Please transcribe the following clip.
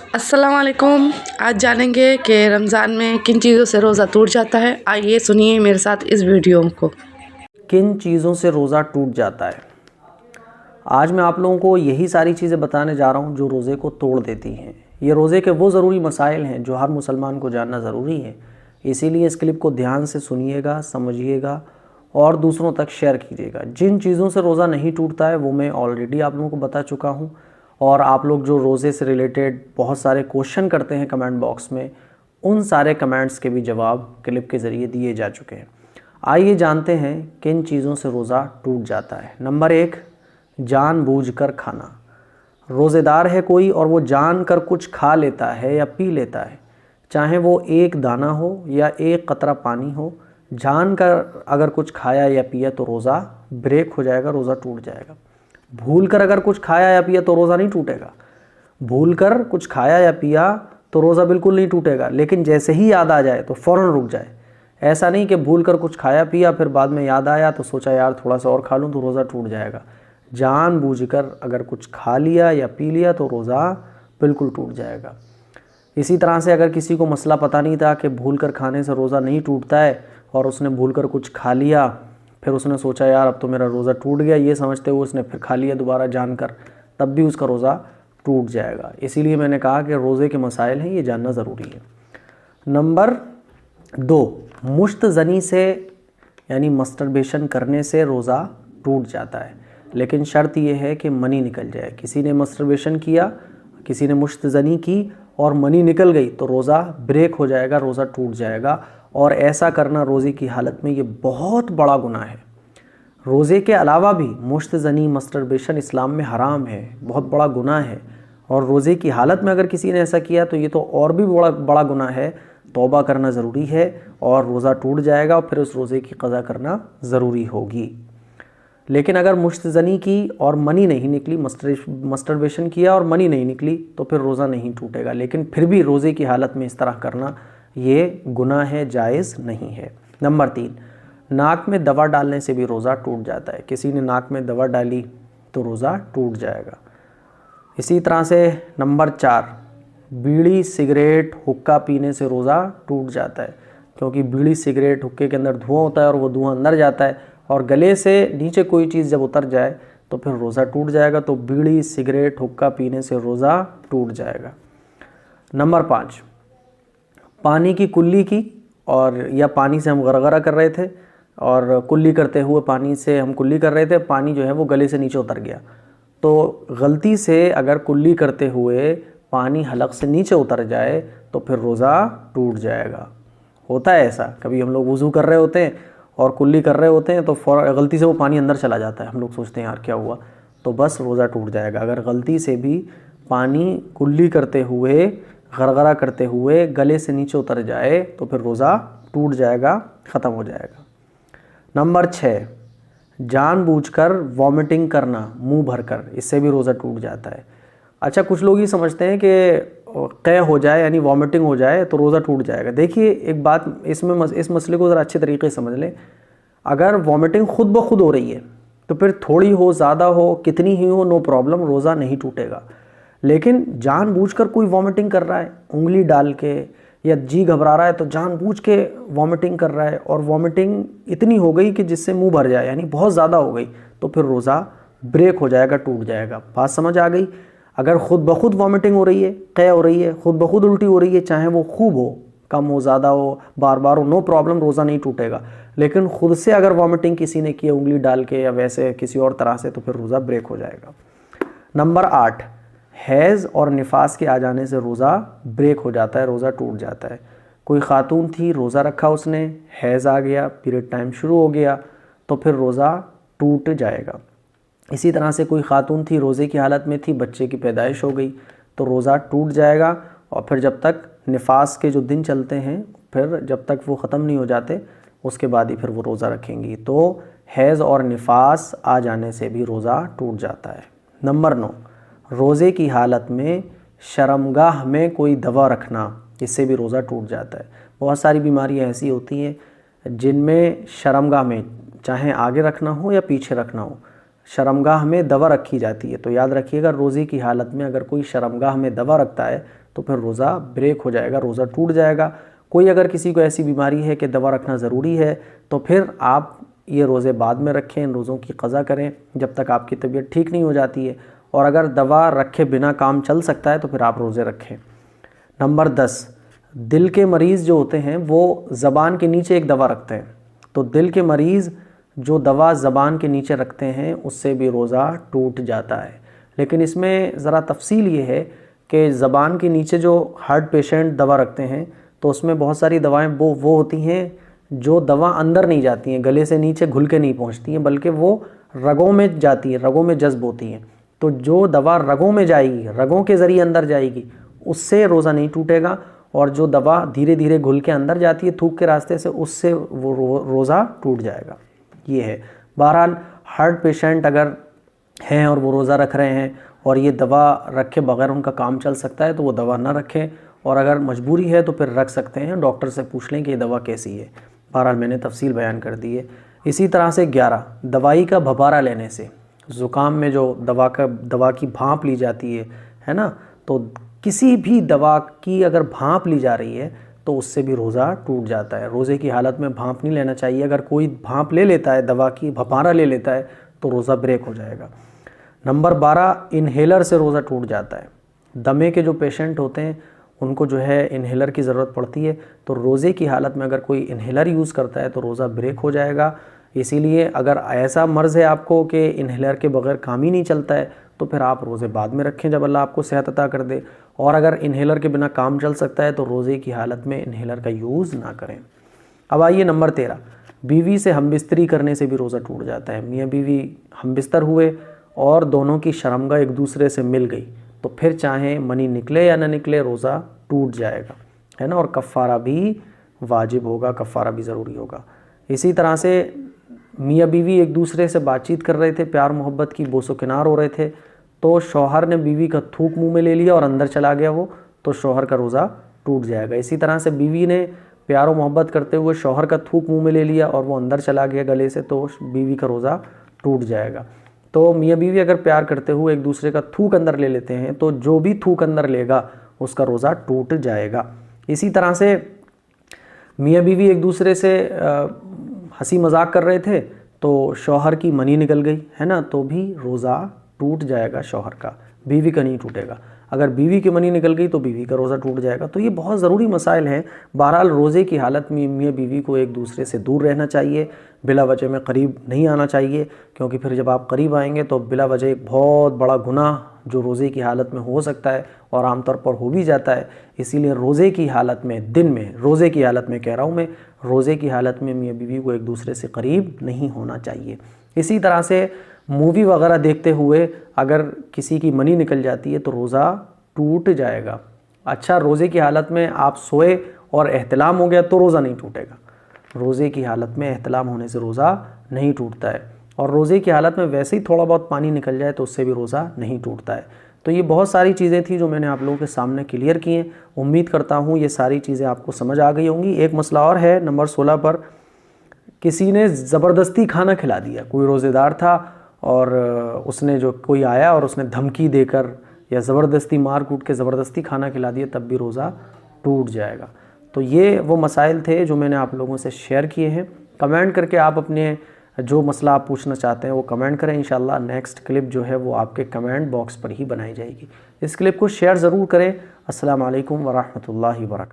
अस्सलाम वालेकुम। आज जानेंगे कि रमज़ान में किन चीज़ों से रोज़ा टूट जाता है। आइए सुनिए मेरे साथ इस वीडियो को। किन चीज़ों से रोज़ा टूट जाता है। आज मैं आप लोगों को यही सारी चीज़ें बताने जा रहा हूँ जो रोज़े को तोड़ देती हैं। ये रोज़े के वो ज़रूरी मसाइल हैं जो हर मुसलमान को जानना ज़रूरी है। इसीलिए इस क्लिप को ध्यान से सुनिएगा, समझिएगा और दूसरों तक शेयर कीजिएगा। जिन चीज़ों से रोज़ा नहीं टूटता है वो मैं ऑलरेडी आप लोगों को बता चुका हूँ, और आप लोग जो रोज़े से रिलेटेड बहुत सारे क्वेश्चन करते हैं कमेंट बॉक्स में, उन सारे कमेंट्स के भी जवाब क्लिप के ज़रिए दिए जा चुके हैं। आइए जानते हैं किन चीज़ों से रोज़ा टूट जाता है। नंबर 1, जानबूझकर खाना। रोज़ेदार है कोई और वो जानकर कुछ खा लेता है या पी लेता है, चाहे वो एक दाना हो या एक कतरा पानी हो, जानकर अगर कुछ खाया या पिया तो रोज़ा ब्रेक हो जाएगा, रोज़ा टूट जाएगा। भूलकर अगर कुछ खाया या पिया तो रोज़ा नहीं टूटेगा। भूलकर कुछ खाया या पिया तो रोज़ा बिल्कुल नहीं टूटेगा, लेकिन जैसे ही याद आ जाए तो फ़ौरन रुक जाए। ऐसा नहीं कि भूलकर कुछ खाया पिया फिर बाद में याद आया तो सोचा यार थोड़ा सा और खा लूँ तो रोज़ा टूट जाएगा। जानबूझकर अगर कुछ खा लिया या पी लिया तो रोज़ा बिल्कुल टूट जाएगा। इसी तरह से अगर किसी को मसला पता नहीं था कि भूलकर खाने से रोज़ा नहीं टूटता है और उसने भूलकर कुछ खा लिया, फिर उसने सोचा यार अब तो मेरा रोज़ा टूट गया, ये समझते हुए उसने फिर खा लिया दोबारा जानकर, तब भी उसका रोज़ा टूट जाएगा। इसीलिए मैंने कहा कि रोज़े के मसाइल हैं, ये जानना ज़रूरी है। नंबर 2, मुश्तज़नी से यानी मस्टरबेशन करने से रोज़ा टूट जाता है, लेकिन शर्त यह है कि मनी निकल जाए। किसी ने मस्टरबेशन किया, किसी ने मुश्तज़नी की और मनी निकल गई तो रोज़ा ब्रेक हो जाएगा, रोज़ा टूट जाएगा। और ऐसा करना रोज़े की हालत में ये बहुत बड़ा गुनाह है। रोज़े के अलावा भी मुश्तज़नी मस्टरबेशन इस्लाम में हराम है, बहुत बड़ा गुनाह है। और रोज़े की हालत में अगर किसी ने ऐसा किया तो ये तो और भी बड़ा गुनाह है। तौबा करना ज़रूरी है और रोज़ा टूट जाएगा और फिर उस रोज़े की क़ज़ा करना ज़रूरी होगी। लेकिन अगर मुश्तज़नी की और मनी नहीं निकली, मस्टरबेशन किया और मनी नहीं निकली तो फिर रोज़ा नहीं टूटेगा, लेकिन फिर भी रोज़े की हालत में इस तरह करना ये गुनाह है, जायज़ नहीं है। नंबर 3, नाक में दवा डालने से भी रोज़ा टूट जाता है। किसी ने नाक में दवा डाली तो रोज़ा टूट जाएगा। इसी तरह से नंबर 4, बीड़ी सिगरेट हुक्का पीने से रोज़ा टूट जाता है, क्योंकि बीड़ी सिगरेट हुक्के के अंदर धुआं होता है और वो धुआं अंदर जाता है और गले से नीचे कोई चीज़ जब उतर जाए तो फिर रोज़ा टूट जाएगा। तो बीड़ी सिगरेट हुक्का पीने से रोज़ा टूट जाएगा। नंबर 5, पानी की कुल्ली की, और या पानी से हम गरगरा कर रहे थे और कुल्ली करते हुए पानी से हम कुल्ली कर रहे थे, पानी जो है वो गले से नीचे उतर गया, तो गलती से अगर कुल्ली करते हुए पानी हलक से नीचे उतर जाए तो फिर रोज़ा टूट जाएगा। होता है ऐसा, कभी हम लोग वज़ू कर रहे होते हैं और कुल्ली कर रहे होते हैं तो गलती से वो पानी अंदर चला जाता है, हम लोग सोचते हैं यार क्या हुआ, तो बस रोज़ा टूट जाएगा। अगर गलती से भी पानी कुल्ली करते हुए गरगरा करते हुए गले से नीचे उतर जाए तो फिर रोज़ा टूट जाएगा, ख़त्म हो जाएगा। नंबर 6, जानबूझकर वॉमिटिंग करना मुंह भरकर, इससे भी रोज़ा टूट जाता है। अच्छा, कुछ लोग ये समझते हैं कि क़ै हो जाए यानी वॉमिटिंग हो जाए तो रोज़ा टूट जाएगा। देखिए एक बात, इस मसले को ज़रा अच्छे तरीके से समझ लें। अगर वॉमिटिंग ख़ुद ब खुद हो रही है तो फिर थोड़ी हो, ज़्यादा हो, कितनी ही हो, नो प्रॉब्लम, रोज़ा नहीं टूटेगा। लेकिन जानबूझकर कोई वॉमिटिंग कर रहा है उंगली डाल के, या जी घबरा रहा है तो जानबूझ के वॉमिटिंग कर रहा है और वॉमिटिंग इतनी हो गई कि जिससे मुंह भर जाए यानी बहुत ज़्यादा हो गई, तो फिर रोज़ा ब्रेक हो जाएगा, टूट जाएगा। बात समझ आ गई। अगर ख़ुद ब खुद वॉमिटिंग हो रही है, क़ै हो रही है, ख़ुद ब खुद उल्टी हो रही है, चाहे वो खूब हो, कम हो, ज़्यादा हो, बार बार हो, नो प्रॉब्लम, रोज़ा नहीं टूटेगा। लेकिन ख़ुद से अगर वॉमिटिंग किसी ने की है उंगली डाल के या वैसे किसी और तरह से, तो फिर रोज़ा ब्रेक हो जाएगा। नंबर 8, हैज़ और निफास के आ जाने से रोज़ा ब्रेक हो जाता है, रोज़ा टूट जाता है। कोई ख़ातून थी, रोज़ा रखा उसने, हैज़ आ गया, पीरियड टाइम शुरू हो गया तो फिर रोज़ा टूट जाएगा। इसी तरह से कोई ख़ातून थी, रोज़े की हालत में थी, बच्चे की पैदाइश हो गई तो रोज़ा टूट जाएगा। और फिर जब तक निफास के जो दिन चलते हैं, फिर जब तक वो ख़त्म नहीं हो जाते उसके बाद ही फिर वो रोज़ा रखेंगी। तो हैज़ और निफास आ जाने से भी रोज़ा टूट जाता है। नंबर 9, रोज़े की हालत में शर्मगाह में कोई दवा रखना, इससे भी रोज़ा टूट जाता है। बहुत सारी बीमारियां ऐसी होती हैं जिनमें शर्मगाह में, चाहे आगे रखना हो या पीछे रखना हो, शर्मगाह में दवा रखी जाती है। तो याद रखिएगा, रोज़े की हालत में अगर कोई शर्मगाह में दवा रखता है तो फिर रोज़ा ब्रेक हो जाएगा, रोज़ा टूट जाएगा। कोई अगर किसी को ऐसी बीमारी है कि दवा रखना ज़रूरी है तो फिर आप ये रोज़े बाद में रखें, इन रोज़ों की क़ज़ा करें जब तक आपकी तबीयत ठीक नहीं हो जाती है। और अगर दवा रखे बिना काम चल सकता है तो फिर आप रोज़े रखें। नंबर 10, दिल के मरीज़ जो होते हैं वो ज़बान के नीचे एक दवा रखते हैं। तो दिल के मरीज़ जो दवा ज़बान के नीचे रखते हैं उससे भी रोज़ा टूट जाता है। लेकिन इसमें ज़रा तफसील ये है कि ज़बान के नीचे जो हार्ट पेशेंट दवा रखते हैं तो उसमें बहुत सारी दवाएं वो होती हैं जो दवा अंदर नहीं जाती हैं, गले से नीचे घुल के नहीं पहुंचती हैं, बल्कि वो रगों में जाती है, रगों में जज्ब होती हैं। तो जो दवा रगों में जाएगी, रगों के ज़रिए अंदर जाएगी, उससे रोज़ा नहीं टूटेगा। और जो दवा धीरे धीरे घुल के अंदर जाती है थूक के रास्ते से, उससे वो रोज़ा टूट जाएगा। ये है। बहरहाल हार्ट पेशेंट अगर हैं और वो रोज़ा रख रहे हैं और ये दवा रखे बगैर उनका काम चल सकता है तो वो दवा ना रखें, और अगर मजबूरी है तो फिर रख सकते हैं। डॉक्टर से पूछ लें कि ये दवा कैसी है। बहरहाल मैंने तफसील बयान कर दी है। इसी तरह से 11, दवाई का भबारा लेने से, ज़ुकाम में जो दवा की भांप ली जाती है ना, तो किसी भी दवा की अगर भांप ली जा रही है तो उससे भी रोज़ा टूट जाता है। रोज़े की हालत में भांप नहीं लेना चाहिए। अगर कोई भांप ले लेता है, दवा की भपारा ले लेता है, तो रोज़ा ब्रेक हो जाएगा। नंबर 12, इन्हेलर से रोज़ा टूट जाता है। दमे के जो पेशेंट होते हैं उनको जो है इन्हेलर की ज़रूरत पड़ती है, तो रोज़े की हालत में अगर कोई इन्हेलर यूज़ करता है तो रोज़ा ब्रेक हो जाएगा। इसीलिए अगर ऐसा मर्ज़ है आपको कि इन्हेलर के बगैर काम ही नहीं चलता है तो फिर आप रोज़े बाद में रखें जब अल्लाह आपको सेहत अता कर दे। और अगर इन्हेलर के बिना काम चल सकता है तो रोज़े की हालत में इन्हेलर का यूज़ ना करें। अब आइए नंबर 13, बीवी से हमबिस्तरी करने से भी रोज़ा टूट जाता है। मियाँ बीवी हमबिस्तर हुए और दोनों की शर्मगाह एक दूसरे से मिल गई तो फिर चाहे मनी निकले या ना निकले रोज़ा टूट जाएगा, है ना। और कफ़ारा भी वाजिब होगा, कफ़ारा भी ज़रूरी होगा। इसी तरह से मियाँ बीवी एक दूसरे से बातचीत कर रहे थे, प्यार मोहब्बत की बोसो किनार हो रहे थे, तो शौहर ने बीवी का थूक मुंह में ले लिया और अंदर चला गया वो, तो शौहर का रोज़ा टूट जाएगा। इसी तरह से बीवी ने प्यार मोहब्बत करते हुए शौहर का थूक मुंह में ले लिया और वो अंदर चला गया गले से, तो बीवी का रोज़ा टूट जाएगा। तो मियाँ बीवी अगर प्यार करते हुए एक दूसरे का थूक अंदर ले लेते हैं तो जो भी थूक अंदर लेगा उसका रोज़ा टूट जाएगा। इसी तरह से मियाँ बीवी एक दूसरे से हंसी मजाक कर रहे थे तो शौहर की मनी निकल गई, है ना, तो भी रोज़ा टूट जाएगा शौहर का, बीवी का नहीं टूटेगा। अगर बीवी की मनी निकल गई तो बीवी का रोज़ा टूट जाएगा। तो ये बहुत ज़रूरी मसाइल हैं। बहरहाल रोज़े की हालत में मियाँ बीवी को एक दूसरे से दूर रहना चाहिए, बिला वजह में करीब नहीं आना चाहिए, क्योंकि फिर जब आप करीब आएंगे तो बिला वजह एक बहुत बड़ा गुनाह जो रोज़े की हालत में हो सकता है और आमतौर पर हो भी जाता है। इसीलिए रोज़े की हालत में, दिन में, रोज़े की हालत में कह रहा हूँ मैं, रोज़े की हालत में मियाँ बीवी को एक दूसरे से करीब नहीं होना चाहिए। इसी तरह से मूवी वगैरह देखते हुए अगर किसी की मनी निकल जाती है तो रोज़ा टूट जाएगा। अच्छा, रोज़े की हालत में आप सोए और एहतलाम हो गया तो रोज़ा नहीं टूटेगा। रोज़े की हालत में एहतलाम होने से रोज़ा नहीं टूटता है। और रोज़े की हालत में वैसे ही थोड़ा बहुत पानी निकल जाए तो उससे भी रोज़ा नहीं टूटता है। तो ये बहुत सारी चीज़ें थी जो मैंने आप लोगों के सामने क्लियर की हैं। उम्मीद करता हूँ ये सारी चीज़ें आपको समझ आ गई होंगी। एक मसला और है नंबर 16 पर, किसी ने ज़बरदस्ती खाना खिला दिया। कोई रोज़ेदार था और उसने जो कोई आया और उसने धमकी देकर या ज़बरदस्ती मार कूट के ज़बरदस्ती खाना खिला दिया, तब भी रोज़ा टूट जाएगा। तो ये वो मसाइल थे जो मैंने आप लोगों से शेयर किए हैं। कमेंट करके आप अपने जो मसला आप पूछना चाहते हैं वो कमेंट करें। इंशाल्लाह नेक्स्ट क्लिप जो है वो आपके कमेंट बॉक्स पर ही बनाई जाएगी। इस क्लिप को शेयर ज़रूर करें। अस्सलाम वालेकुम व रहमतुल्लाहि व बरकातहू।